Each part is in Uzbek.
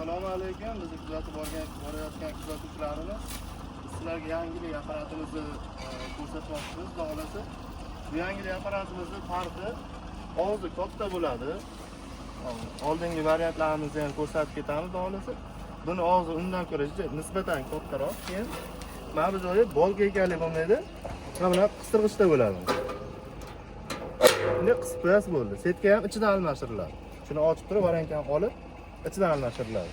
Assalomu alaykum. Bizni kuzatib borayotgan kuzatuvchilarimiz, sizlarga yangilik apparatimizni ko'rsatmoqchimiz. Xudo xolasa, bu yangilik apparatimizning farqi og'zi katta bo'ladi. Oldingi variantlarimizni ham ko'rsatib ketamiz. Xudo xolasa, buni og'zi undan ko'ra nisbatan kattaroq. Keyin mana bu joyi bolga ekanlik bo'lmaydi. Mana qistirg'ichda bo'ladi. Endi qisib qo'yasiz bo'ldi. Setka ham ichidan almashtiriladi. Shuni ochib turib, variantani olib ichidan almashtiriladi.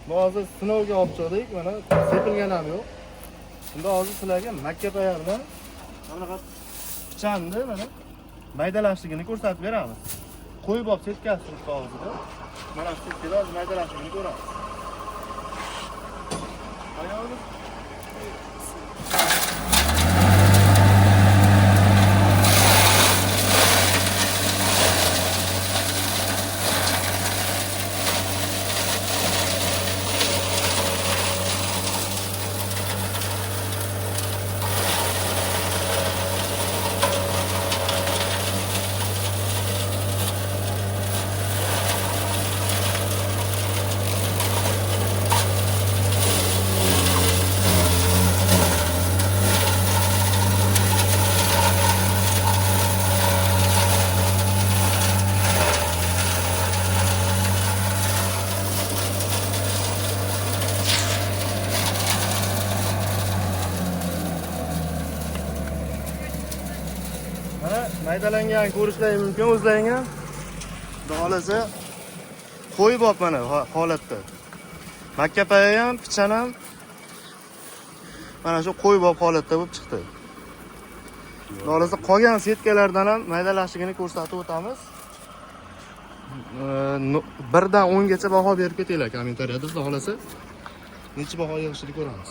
Bu hozir sinovga olib chiqdik. Mana sepilgan ham yo'q. Bunda hozir sizlarga makkapaya bilan bunaqa pichanni mana maydalashligini ko'rsatib beramiz. Qo'yib olib setkasi turibdi hozirda. Mana shu setkada hozir maydalashligini ko'ramiz. Ayolimiz maydalangan ko'rishlari mumkin o'zlaringga. Xudo xolasa qo'yib olib mana holatda. Makkapaya ham, pichan ham mana shu qo'yib olib holatda bo'lib chiqdi. Xudo xolasa qolgan setkalardan ham maydalashligini ko'rsatib o'tamiz. 1 dan 10 gacha baho berib ketinglar kommentariyada. Xudo xolasa necha baho yig'ishini ko'ramiz.